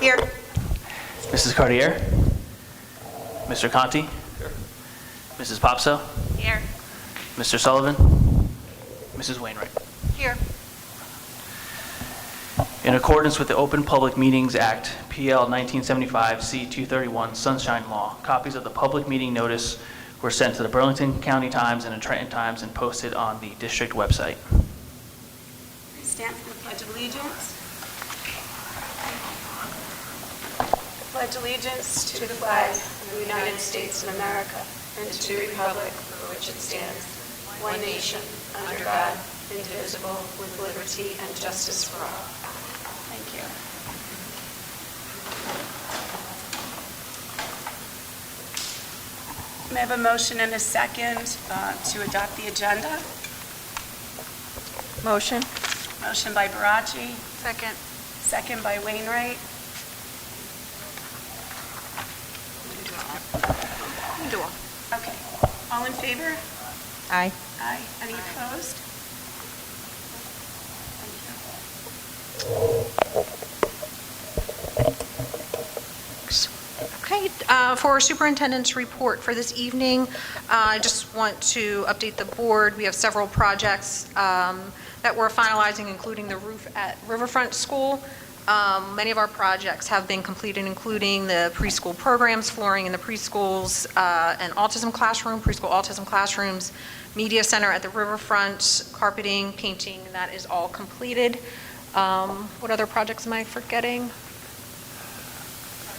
Here. Mrs. Cartier? Mr. Conti? Here. Mrs. Popso? Here. Mr. Sullivan? Mrs. Wainwright? Here. In accordance with the Open Public Meetings Act, PL 1975 C-231 Sunshine Law, copies of the public meeting notice were sent to the Burlington County Times and the Trenton Times and posted on the district website. Please stand for the Pledge of Allegiance. Pledge allegiance to the flag of the United States of America and to the republic for which it stands, one nation, under God, indivisible, with liberty and justice for all. Thank you. May I have a motion and a second to adopt the agenda? Motion. Motion by Barachi, Second. second by Wainwright. Do all. Okay. All in favor? Aye. Aye. Any opposed? Okay, for our superintendent's report for this evening, I just want to update the board. We have several projects that we're finalizing, including the roof at Riverfront School. Many of our projects have been completed, including the preschool programs, flooring in the preschools, and autism classroom, preschool autism classrooms, media center at the Riverfront, carpeting, painting, that is all completed. What other projects am I forgetting?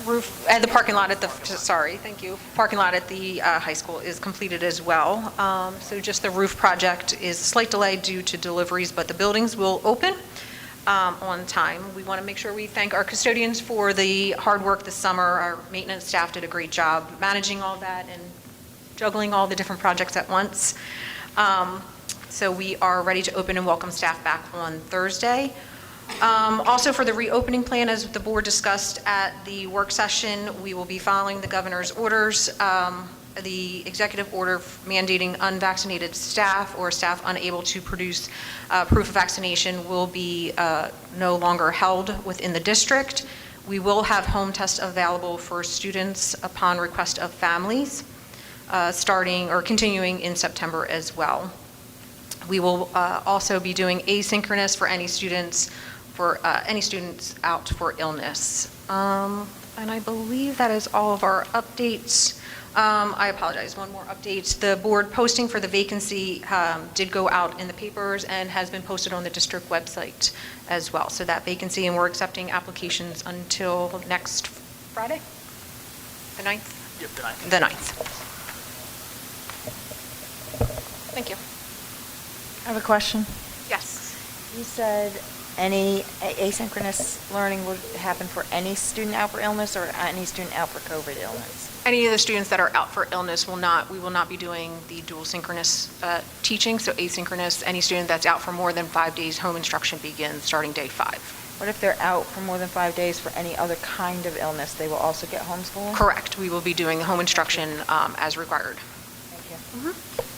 Roof, and the parking lot at the, sorry, thank you. Parking lot at the high school is completed as well. So just the roof project is a slight delay due to deliveries, but the buildings will open on time. We want to make sure we thank our custodians for the hard work this summer. Our maintenance staff did a great job managing all that and juggling all the different projects at once. So we are ready to open and welcome staff back on Thursday. Also for the reopening plan, as the board discussed at the work session, we will be following the governor's orders. The executive order mandating unvaccinated staff or staff unable to produce proof of vaccination will be no longer held within the district. We will have home tests available for students upon request of families, starting or continuing in September as well. We will also be doing asynchronous for any students out for illness. And I believe that is all of our updates. I apologize, one more update. The board posting for the vacancy did go out in the papers and has been posted on the district website as well. So that vacancy, and we're accepting applications until next Friday? The 9th? Yep, the 9th. The 9th. Thank you. I have a question. Yes. You said any asynchronous learning would happen for any student out for illness or any student out for COVID illness? Any of the students that are out for illness we will not be doing the dual synchronous teaching, so asynchronous. Any student that's out for more than 5 days, home instruction begins starting day 5. What if they're out for more than 5 days for any other kind of illness? They will also get homeschooling? Correct. We will be doing home instruction as required. Thank you. Mm-hmm.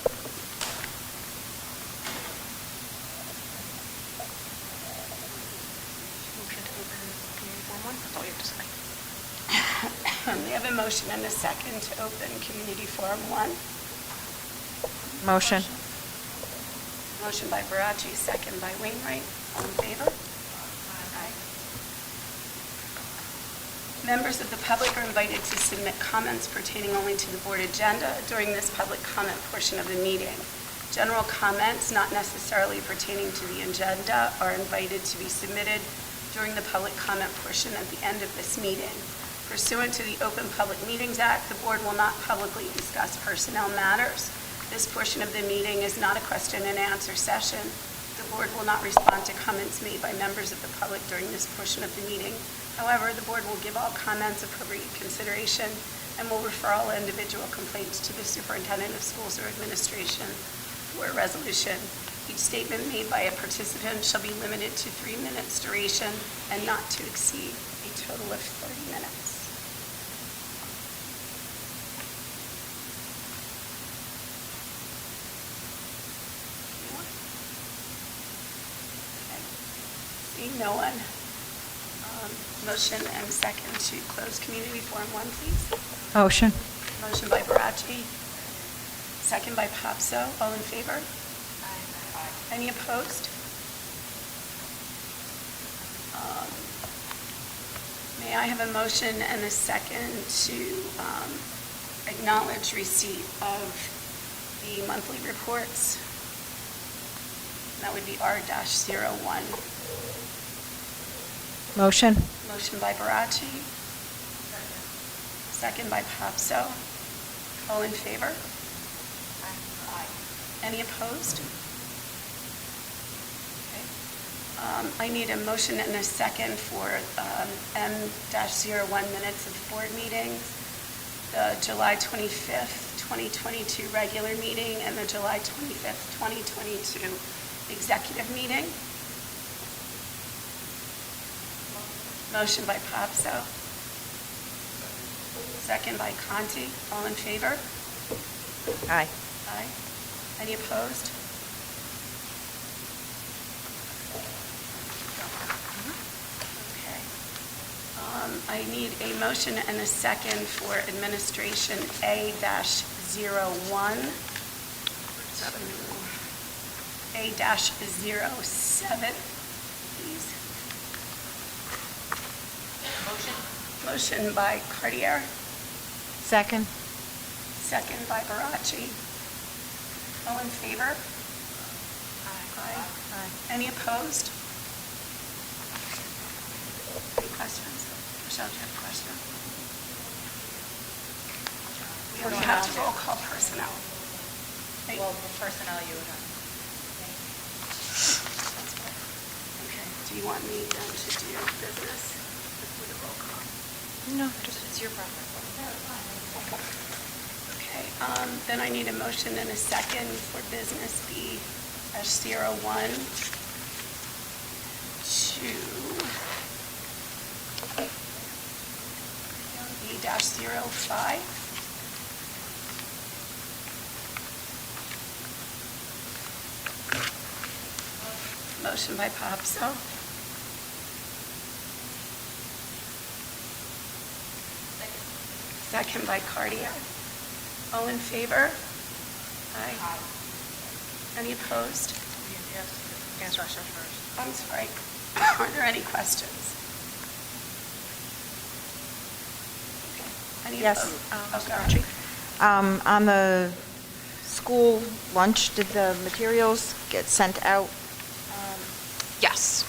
We have a motion and a second to open Community Forum 1. Motion. Motion by Barachi, second by Wainwright. All in favor? Aye. Members of the public are invited to submit comments pertaining only to the board agenda during this public comment portion of the meeting. General comments not necessarily pertaining to the agenda are invited to be submitted during the public comment portion at the end of this meeting. Pursuant to the Open Public Meetings Act, the board will not publicly discuss personnel matters. This portion of the meeting is not a question and answer session. The board will not respond to comments made by members of the public during this portion of the meeting. However, the board will give all comments appropriate consideration and will refer all individual complaints to the superintendent of schools or administration for a resolution. Each statement made by a participant shall be limited to 3 minutes duration and not to exceed a total of 30 minutes. Seeing no one, Motion and second to close community forum 1, please. Motion. Motion by Barachi, second by Popso. All in favor? Any opposed? May I have a motion and a second to acknowledge receipt of the monthly reports? That would be R-01. Motion. Motion by Barachi. Second by Popso. All in favor? Any opposed? Okay. I need a motion and a second for M-01 minutes of board meetings, the July 25th, 2022 regular meeting, and the July 25th, 2022 executive meeting. Motion by Popso. Second by Conti. All in favor? Aye. Aye. Any opposed? Okay. I need a motion and a second for administration A-01. A-07, please. Motion by Cartier, Second. second by Barachi. All in favor? Aye. Any opposed? Any questions? Michelle, do you have a question? We don't have to roll call personnel. Right? Well, for personnel, you would have. Okay, do you want me then to do business with a roll call? No, It's your preference. Okay, then I need a motion and a second for business B-01 to B-05. Motion by Popso. Second by Cartier. All in favor? Aye. Any opposed? Answer ourselves first. I'm sorry. Are there any questions? Okay. Any Yes. opposed? Okay. On the school lunch, did the materials get sent out? Yes.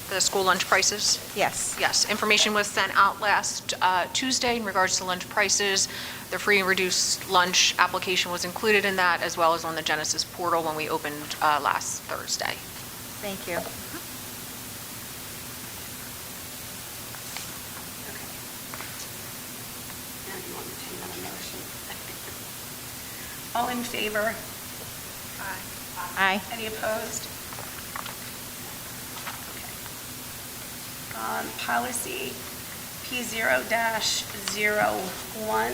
The school lunch prices? Yes. Yes, information was sent out last Tuesday in regards to lunch prices. The free and reduced lunch application was included in that, as well as on the Genesis portal when we opened last Thursday. Thank you. Okay. Now you want to take another motion? All in favor? Aye. Any opposed? Okay. Policy P0-01,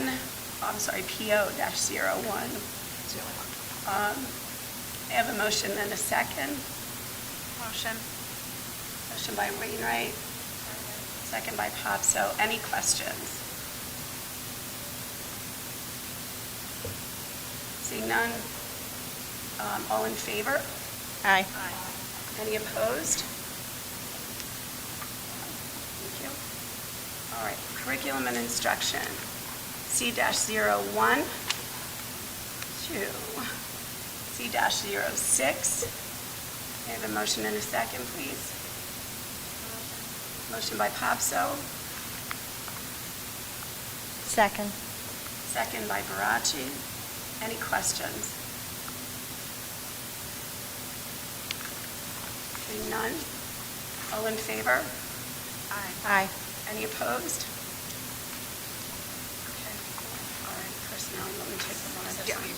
I'm sorry, PO-01. I have a motion and a second. Motion. Motion by Wainwright, second by Popso. Any questions? Seeing none, all in favor? Aye. Any opposed? Thank you. All right, curriculum and instruction, C-01 to C-06. May I have a motion and a second, please? Motion by Popso, Second. second by Barachi. Any questions? Seeing none, all in favor? Aye. Any opposed? Okay. All right, personnel, you want me to take them one at a Yeah. time?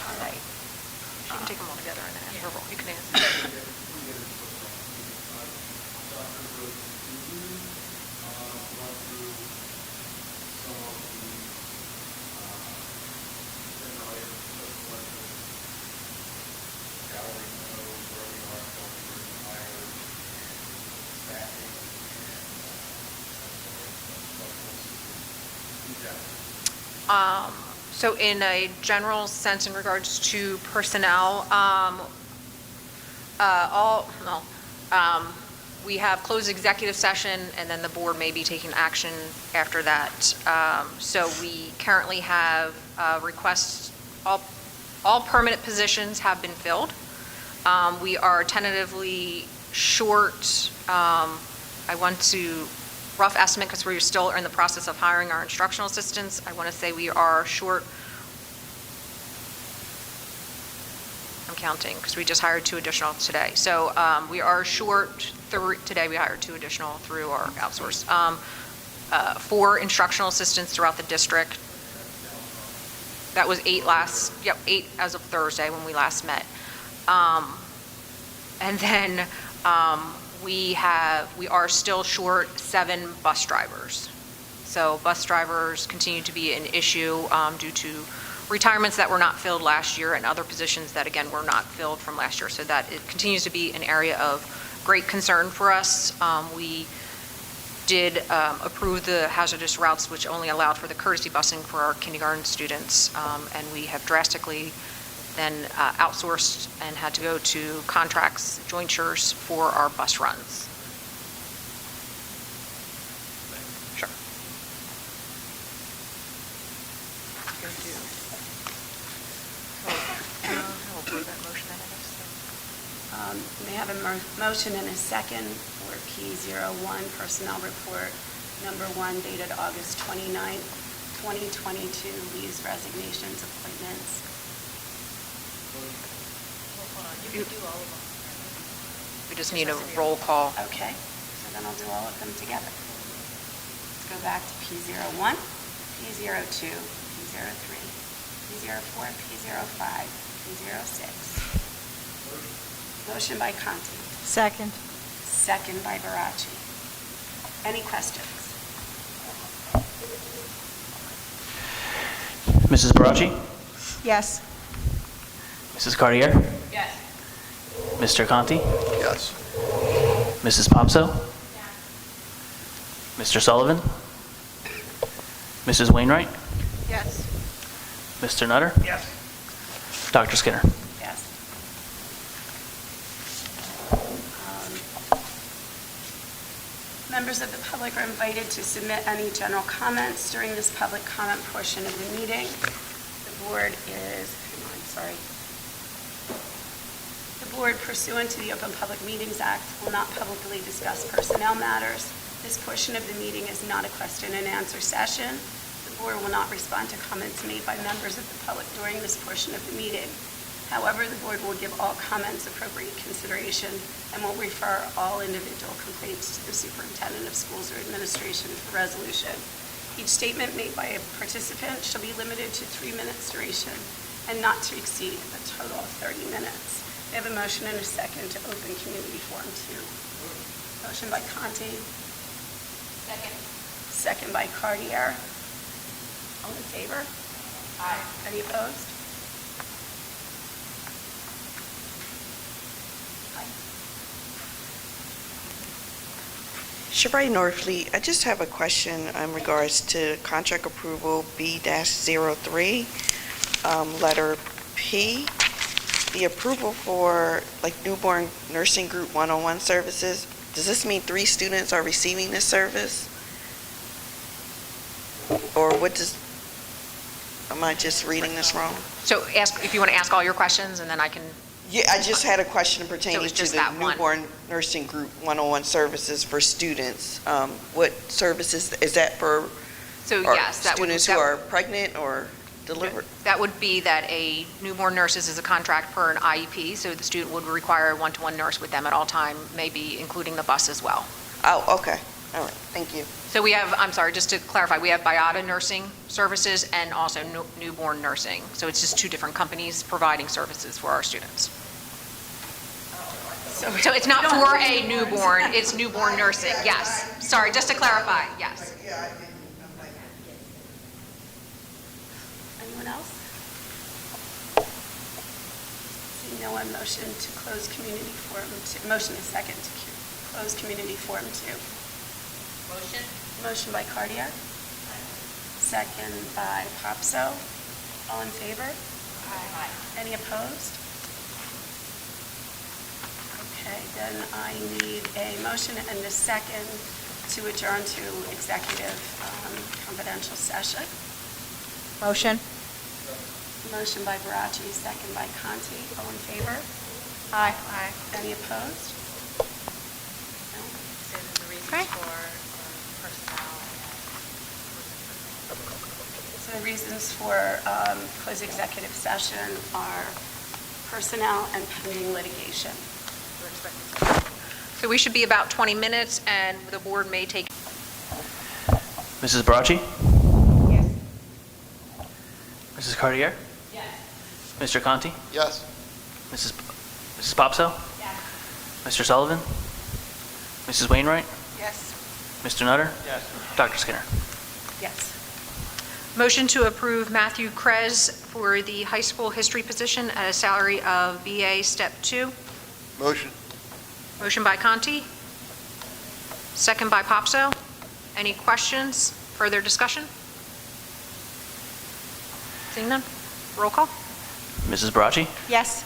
All right. You can take them all together and then have her roll. You can answer. So in a general sense in regards to personnel, we have closed executive session, and then the board may be taking action after that. So we currently have requests, all permanent positions have been filled. We are tentatively short, I want to, rough estimate, because we're still in the process of hiring our instructional assistants, I want to say we are short, I'm counting, because we just hired 2 additional today. So we are short, today we hired 2 additional through our outsource. 4 instructional assistants throughout the district. That was 8 8 as of Thursday when we last met. And then we are still short 7 bus drivers. So bus drivers continue to be an issue due to retirements that were not filled last year and other positions that, again, were not filled from last year. So that it continues to be an area of great concern for us. We did approve the hazardous routes, which only allowed for the courtesy busing for our kindergarten students, and we have drastically then outsourced and had to go to contracts, jointures for our bus runs. Sure. May I have a motion and a second for P01 Personnel Report number 1 dated August 29th, 2022, leaves, resignations, appointments. Hold on, you can do all of them. We just need a roll call. Okay, so then I'll do all of them together. Let's go back to P01, P02, P03, P04, P05, P06. Motion by Conti, Second. second by Barachi. Any questions? Mrs. Barachi? Yes. Mrs. Cartier? Yes. Mr. Conti? Yes. Mrs. Popso? Mr. Sullivan? Mrs. Wainwright? Yes. Mr. Nutter? Yes. Dr. Skinner? Yes. Members of the public are invited to submit any general comments during this public comment portion of the meeting. The board The board pursuant to the Open Public Meetings Act will not publicly discuss personnel matters. This portion of the meeting is not a question and answer session. The board will not respond to comments made by members of the public during this portion of the meeting. However, the board will give all comments appropriate consideration and will refer all individual complaints to the superintendent of schools or administration for resolution. Each statement made by a participant shall be limited to 3 minutes duration and not to exceed a total of 30 minutes. I have a motion and a second to open community forum 2. Motion by Conti, Second. second by Cartier. All in favor? Aye. Any opposed? Shabri Norfleet, I just have a question in regards to contract approval B-03, letter P. The approval for newborn nursing group 101 services, does this mean 3 students are receiving this service? Or am I just reading this wrong? So if you want to ask all your questions, and then I can, Yeah, I just had a question pertaining to just the that one. newborn nursing group 101 services for students. What services, is that for so our yes, that would, students who are pregnant or delivered? that would be that a newborn nurses is a contract per an IEP, so the student would require a one-to-one nurse with them at all time, maybe including the bus as well. Oh, okay. All right. Thank you. So we have, I'm sorry, just to clarify, we have Biata Nursing Services and also Newborn Nursing. So it's just 2 different companies providing services for our students. So it's not for a newborn, it's newborn nursing, yes. Sorry, just to clarify, yes. Anyone else? Seeing no one, motion to close community forum 2. Motion is second to close community forum 2. Motion? Motion by Cartier. second by Popso. All in favor? Aye. Any opposed? Okay, then I need a motion and a second to adjourn to executive confidential session. Motion? Motion by Barachi, second by Conti. All in favor? Aye. Any opposed? No? Say the reasons Okay. for personnel So the reasons for closed executive session are personnel and pending litigation. we're expecting. So we should be about 20 minutes, and the board may take. Mrs. Bracci? Yes. Mrs. Cartier? Yes. Mr. Conti? Yes. Mrs. Popso? Yes. Mr. Sullivan? Mrs. Wainwright? Yes. Mr. Nutter? Yes. Dr. Skinner? Yes. Motion to approve Matthew Krez for the high school history position at a salary of BA Step 2. Motion. Motion by Conti, second by Popso. Any questions, further discussion? Seeing none, roll call. Mrs. Bracci? Yes.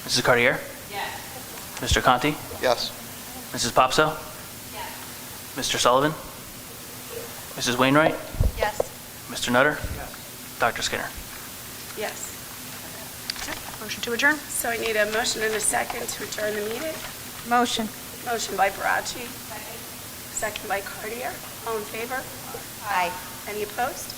Mrs. Cartier? Yes. Mr. Conti? Yes. Mrs. Popso? Yes. Mr. Sullivan? Mrs. Wainwright? Yes. Mr. Nutter? Dr. Skinner? Yes. Motion to adjourn. So I need a motion and a second to adjourn the meeting. Motion? Motion by Barachi. Second by Cartier. All in favor? Aye. Any opposed?